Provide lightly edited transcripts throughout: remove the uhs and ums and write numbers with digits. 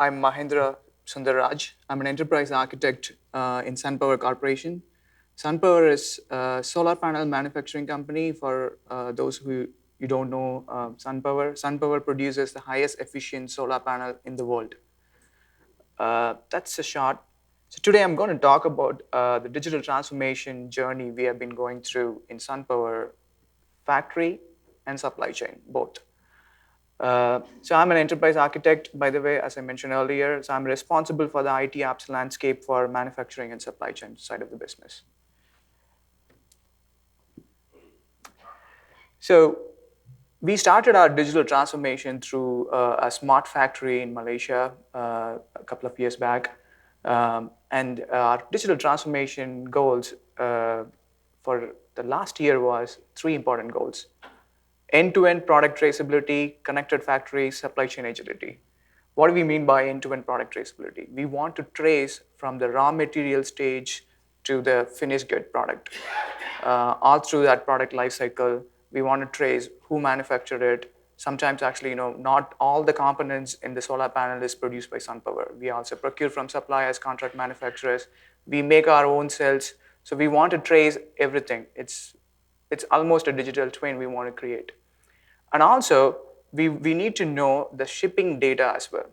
I'm Mahendra Sundarraj. I'm an enterprise architect in SunPower Corporation. SunPower is a solar panel manufacturing company. For those who you don't know, SunPower produces the highest efficient solar panel in the world. That's a short. So today I'm going to talk about the digital transformation journey we have been going through in SunPower factory and supply chain, both. So I'm an enterprise architect, by the way, as I mentioned earlier. So I'm responsible for the IT apps landscape for manufacturing and supply chain side of the business. So we started our digital transformation through a smart factory in Malaysia a couple of years back. And our digital transformation goals for the last year was three important goals: end-to-end product traceability, connected factories, supply chain agility. What do we mean by end-to-end product traceability? We want to trace from the raw material stage to the finished good product. All through that product life cycle, we want to trace who manufactured it. Sometimes actually, not all the components in the solar panel is produced by SunPower. We also procure from suppliers, contract manufacturers. We make our own cells. So we want to trace everything. It's almost a digital twin we want to create. And also, we need to know the shipping data as well.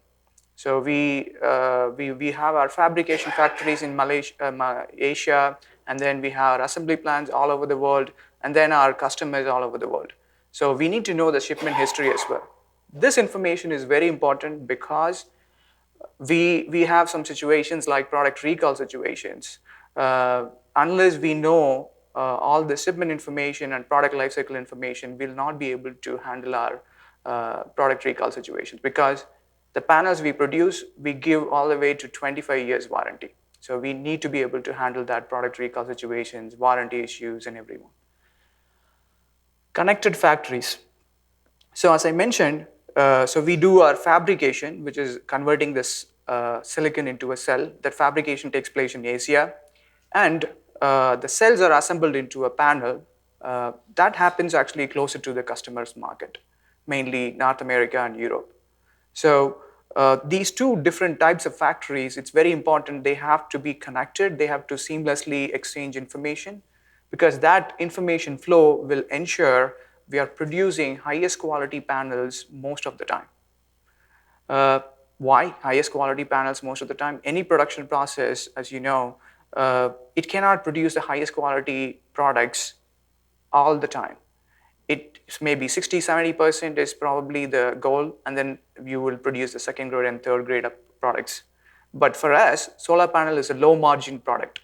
So we have our fabrication factories in Malaysia, Asia, and then we have our assembly plants all over the world, and then our customers all over the world. So we need to know the shipment history as well. This information is very important because we have some situations like product recall situations. Unless we know all the shipment information and product lifecycle information, we'll not be able to handle our product recall situations, because the panels we produce, we give all the way to 25 years warranty. So we need to be able to handle that product recall situations, warranty issues, and everyone. Connected factories. So as I mentioned, so we do our fabrication, which is converting this silicon into a cell. That fabrication takes place in Asia, and the cells are assembled into a panel. That happens actually closer to the customer's market, mainly North America and Europe. So these two different types of factories, it's very important they have to be connected. They have to seamlessly exchange information, because that information flow will ensure we are producing highest quality panels most of the time. Why highest quality panels most of the time? Any production process, as you know, it cannot produce the highest quality products all the time. It may be 60-70% is probably the goal, and then you will produce the second grade and third grade of products. But for us, solar panel is a low margin product.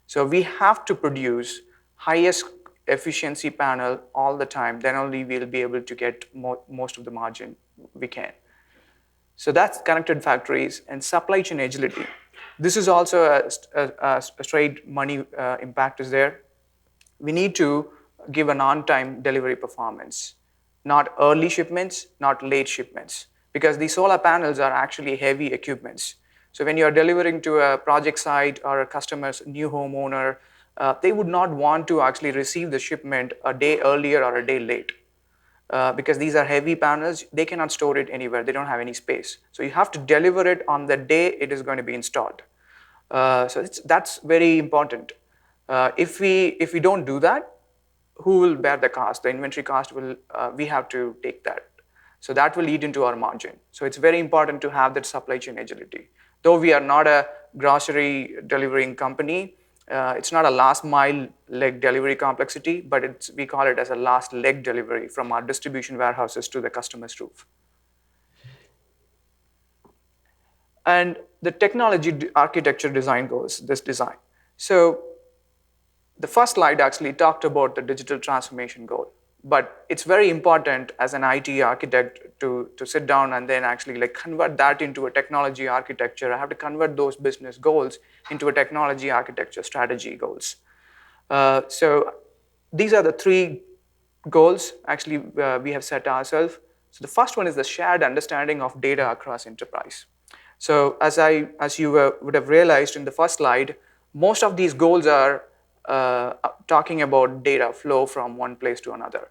So we have to produce highest efficiency panel all the time, then only we'll be able to get most of the margin we can. So that's connected factories. And supply chain agility. This is also a straight money impact is there. We need to give an on-time delivery performance, not early shipments, not late shipments, because the solar panels are actually heavy equipments. So when you're delivering to a project site or a customer's new homeowner, they would not want to actually receive the shipment a day earlier or a day late. Because these are heavy panels, they cannot store it anywhere. They don't have any space. So you have to deliver it on the day it is going to be installed. So that's very important. If we don't do that, who will bear the cost? The inventory cost will, we have to take that. So that will eat into our margin. So it's very important to have that supply chain agility. Though we are not a grocery delivering company, it's not a last mile leg delivery complexity, but we call it as a last leg delivery from our distribution warehouses to the customer's roof. And the technology architecture design goes, this design. So the first slide actually talked about the digital transformation goal, but it's very important as an IT architect to sit down and then actually like convert that into a technology architecture. I have to convert those business goals into a technology architecture strategy goals. So these are the three goals actually we have set ourselves. So the first one is the shared understanding of data across enterprise. So as you would have realized in the first slide, most of these goals are talking about data flow from one place to another.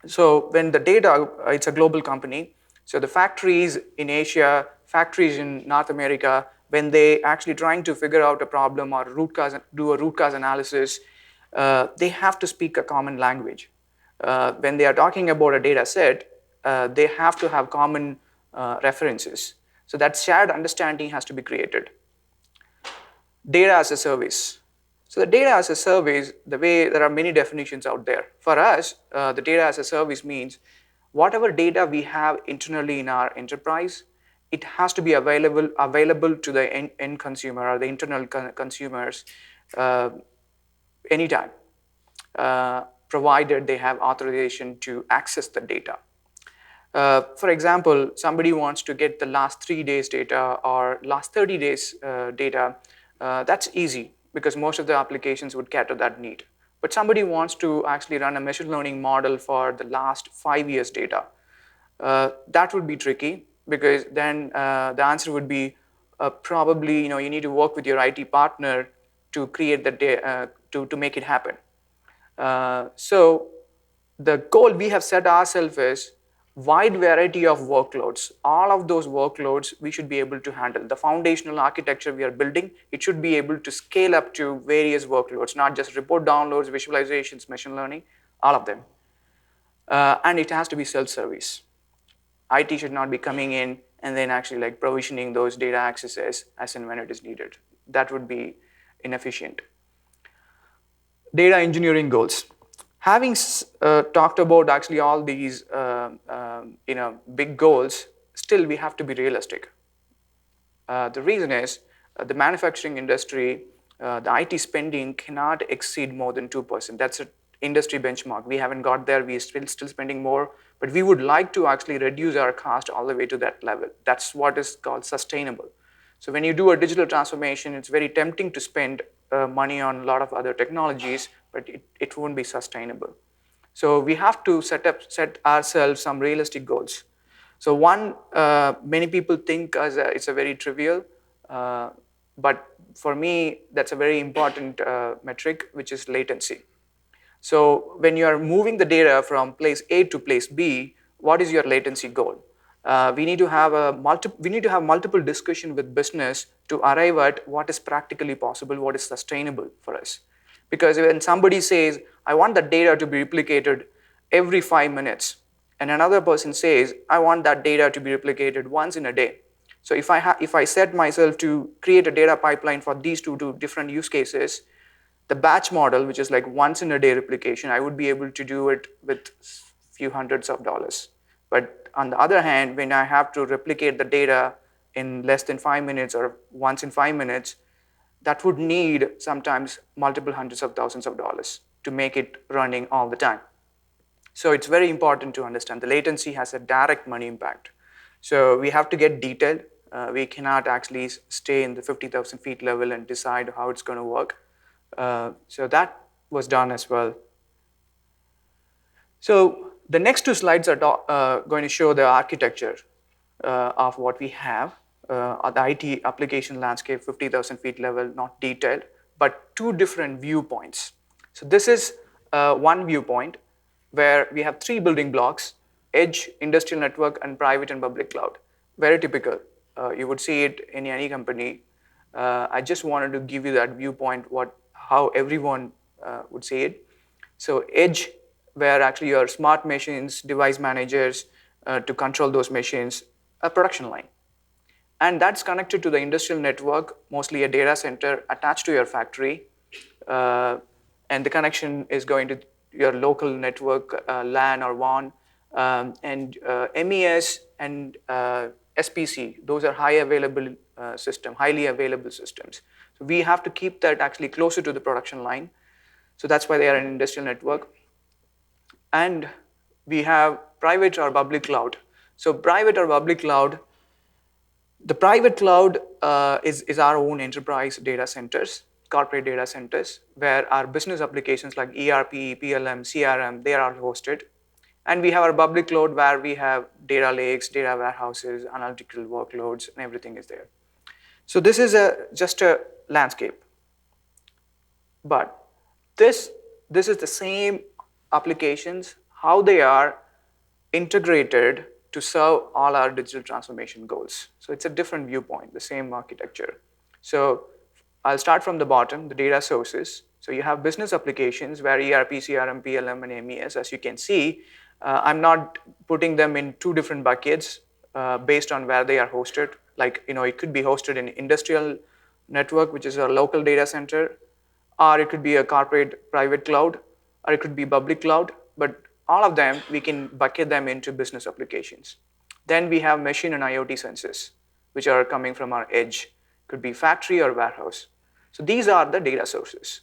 So when the data, it's a global company, so the factories in Asia factories in North America, when they actually trying to figure out a problem or do a root cause analysis, they have to speak a common language. When they are talking about a data set, they have to have common references. So that shared understanding has to be created. Data as a service. So the data as a service, the way there are many definitions out there. For us, the data as a service means whatever data we have internally in our enterprise, it has to be available to the end consumer or the internal consumers anytime, provided they have authorization to access the data. For example, somebody wants to get the last 3 days data or last 30 days data. That's easy because most of the applications would cater that need. But somebody wants to actually run a machine learning model for the last 5 years data. That would be tricky because then the answer would be probably you need to work with your IT partner to create the data to make it happen. So the goal we have set ourselves is wide variety of workloads. All of those workloads we should be able to handle. The foundational architecture we are building, it should be able to scale up to various workloads, not just report downloads, visualizations, machine learning, all of them. And it has to be self-service. IT should not be coming in and then actually like provisioning those data accesses as and when it is needed. That would be inefficient. Data engineering goals. Having talked about actually all these big goals, still we have to be realistic. The reason is the manufacturing industry, the IT spending cannot exceed more than 2%. That's an industry benchmark. We haven't got there. We're still spending more, but we would like to actually reduce our cost all the way to that level. That's what is called sustainable. So when you do a digital transformation, it's very tempting to spend money on a lot of other technologies, but it won't be sustainable. So we have to set ourselves some realistic goals. So one, many people think it's a very trivial, but for me, that's a very important metric, which is latency. So when you are moving the data from place A to place B, what is your latency goal? We need to have multiple discussion with business to arrive at what is practically possible, what is sustainable for us. Because when somebody says, I want the data to be replicated every 5 minutes, and another person says, I want that data to be replicated once in a day. So if I set myself to create a data pipeline for these two different use cases, the batch model, which is like once in a day replication, I would be able to do it with few hundreds of dollars. But on the other hand, when I have to replicate the data in less than 5 minutes or once in 5 minutes, that would need sometimes multiple hundreds of thousands of dollars to make it running all the time. So it's very important to understand the latency has a direct money impact. So we have to get detailed. We cannot actually stay in the 50,000 feet level and decide how it's going to work. So that was done as well. So the next two slides are going to show the architecture of what we have, the IT application landscape, 50,000 feet level, not detailed, but two different viewpoints. So this is one viewpoint where we have three building blocks: edge, industrial network, and private and public cloud. Very typical. You would see it in any company. I just wanted to give you that viewpoint, how everyone would see it. So edge, where actually your smart machines, device managers to control those machines, a production line. And that's connected to the industrial network, mostly a data center attached to your factory. And the connection is going to your local network, LAN or WAN. And MES and SPC, those are highly available systems. So we have to keep that actually closer to the production line. So that's why they are an industrial network. And we have private or public cloud. So private or public cloud, the private cloud is our own enterprise data centers, corporate data centers, where our business applications like ERP, PLM, CRM, they are hosted. And we have our public cloud where we have data lakes, data warehouses, analytical workloads, and everything is there. So this is just a landscape. But this is the same applications, how they are integrated to serve all our digital transformation goals. So it's a different viewpoint, the same architecture. So I'll start from the bottom, the data sources. So you have business applications where ERP, CRM, PLM, and MES. As you can see, I'm not putting them in two different buckets based on where they are hosted. Like, it could be hosted in industrial network, which is a local data center, or it could be a corporate private cloud, or it could be public cloud. But all of them, we can bucket them into business applications. Then we have machine and IoT sensors, which are coming from our edge. Could be factory or warehouse. So these are the data sources.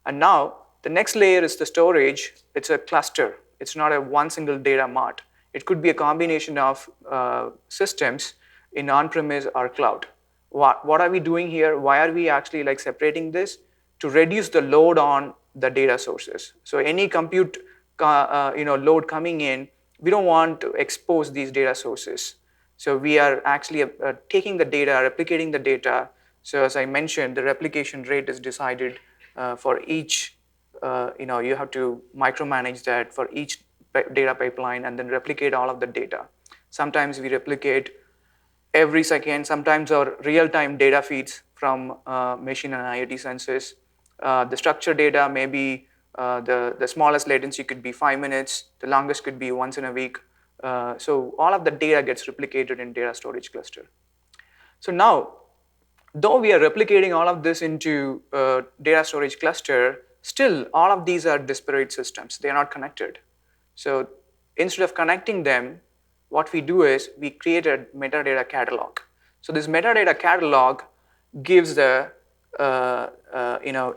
And now the next layer is the storage. It's a cluster. It's not a one single data mart. It could be a combination of systems in on-premise or cloud. What are we doing here? Why are we actually like separating this? To reduce the load on the data sources. So any compute load coming in, we don't want to expose these data sources. So we are actually taking the data, replicating the data. So as I mentioned, the replication rate is decided for each, you have to micromanage that for each data pipeline and then replicate all of the data. Sometimes we replicate every second, sometimes our real-time data feeds from machine and IoT sensors. The structured data, maybe the smallest latency could be 5 minutes, the longest could be once in a week. So all of the data gets replicated in data storage cluster. So now, though we are replicating all of this into data storage cluster, still all of these are disparate systems. They are not connected. So instead of connecting them, what we do is we create a metadata catalog. So this metadata catalog gives the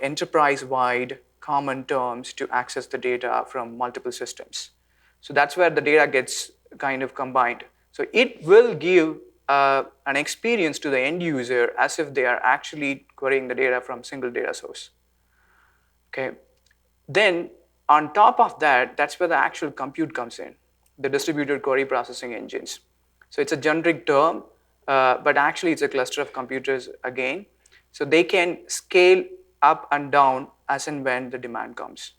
enterprise-wide common terms to access the data from multiple systems. So that's where the data gets kind of combined. So it will give an experience to the end user as if they are actually querying the data from single data source. Okay. Then on top of that, that's where the actual compute comes in, the distributed query processing engines. So it's a generic term, but actually it's a cluster of computers again. So they can scale up and down as and when the demand comes.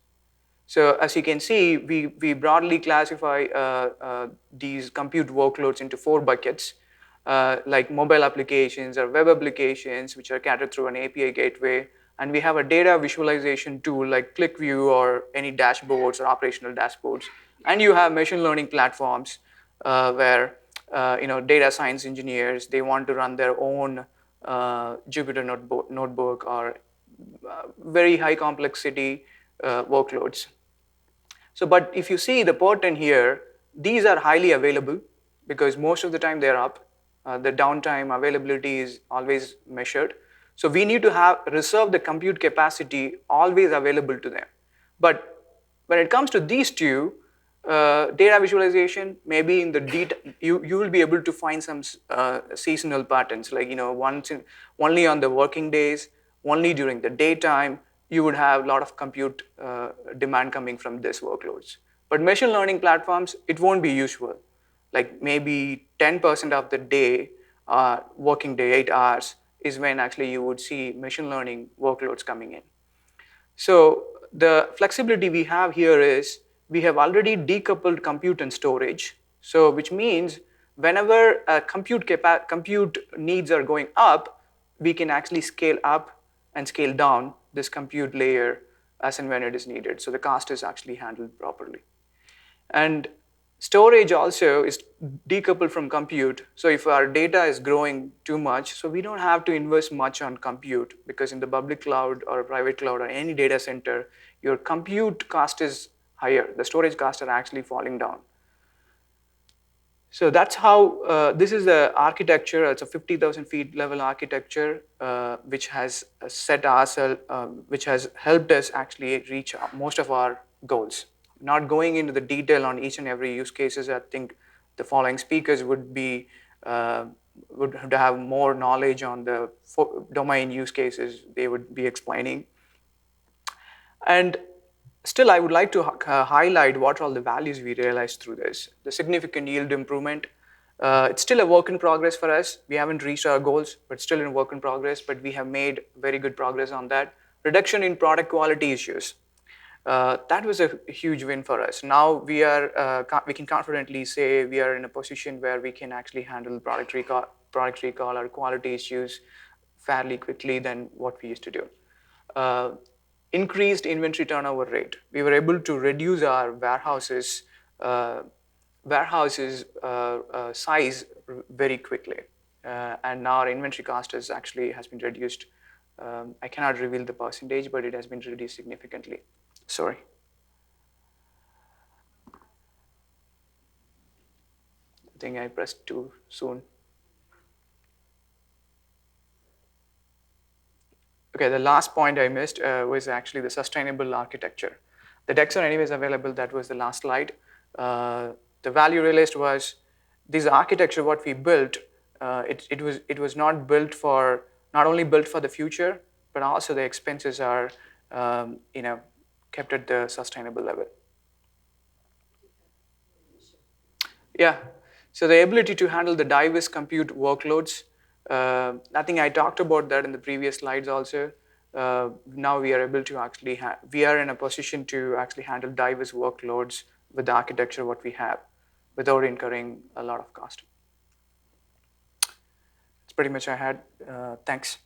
So as you can see, we broadly classify these compute workloads into 4 buckets, like mobile applications or web applications, which are catered through an API gateway. And we have a data visualization tool like ClickView or any dashboards or operational dashboards. And you have machine learning platforms where data science engineers, they want to run their own Jupyter notebook or very high complexity workloads. So, but if you see the pattern here, these are highly available because most of the time they're up. The downtime availability is always measured. So we need to reserve the compute capacity always available to them. But when it comes to these two, data visualization, maybe in the data, you will be able to find some seasonal patterns, like only on the working days, only during the daytime, you would have a lot of compute demand coming from these workloads. But machine learning platforms, it won't be usual. Like maybe 10% of the day, working day, 8 hours, is when actually you would see machine learning workloads coming in. So the flexibility we have here is we have already decoupled compute and storage. So which means whenever compute needs are going up, we can actually scale up and scale down this compute layer as and when it is needed. So the cost is actually handled properly. And storage also is decoupled from compute. So if our data is growing too much, so we don't have to invest much on compute, because in the public cloud or private cloud or any data center, your compute cost is higher. The storage costs are actually falling down. So that's how, this is the architecture. It's a 50,000 feet level architecture, which has which has helped us actually reach most of our goals. Not going into the detail on each and every use cases, I think the following speakers would have more knowledge on the domain use cases they would be explaining. And still, I would like to highlight what are all the values we realized through this. The significant yield improvement. It's still a work in progress for us. We haven't reached our goals, but still in work in progress, but we have made very good progress on that. Reduction in product quality issues. That was a huge win for us. Now we can confidently say we are in a position where we can actually handle product recall or quality issues fairly quickly than what we used to do. Uh, Increased inventory turnover rate. We were able to reduce our uh, size very quickly, and now our inventory cost has been reduced. I cannot reveal the percentage, but it has been reduced significantly. Sorry, I think I pressed too soon. Okay, the last point I missed was actually the sustainable architecture. The decks are anyways available. That was the last slide. The value realized was this architecture, what we built, it was not only built for the future, but also the expenses are kept at the sustainable level. Yeah. So the ability to handle the diverse compute workloads, I think I talked about that in the previous slides also. Now we are able to actually we are in a position to actually handle diverse workloads with the architecture what we have without incurring a lot of cost. That's pretty much I had. Thanks.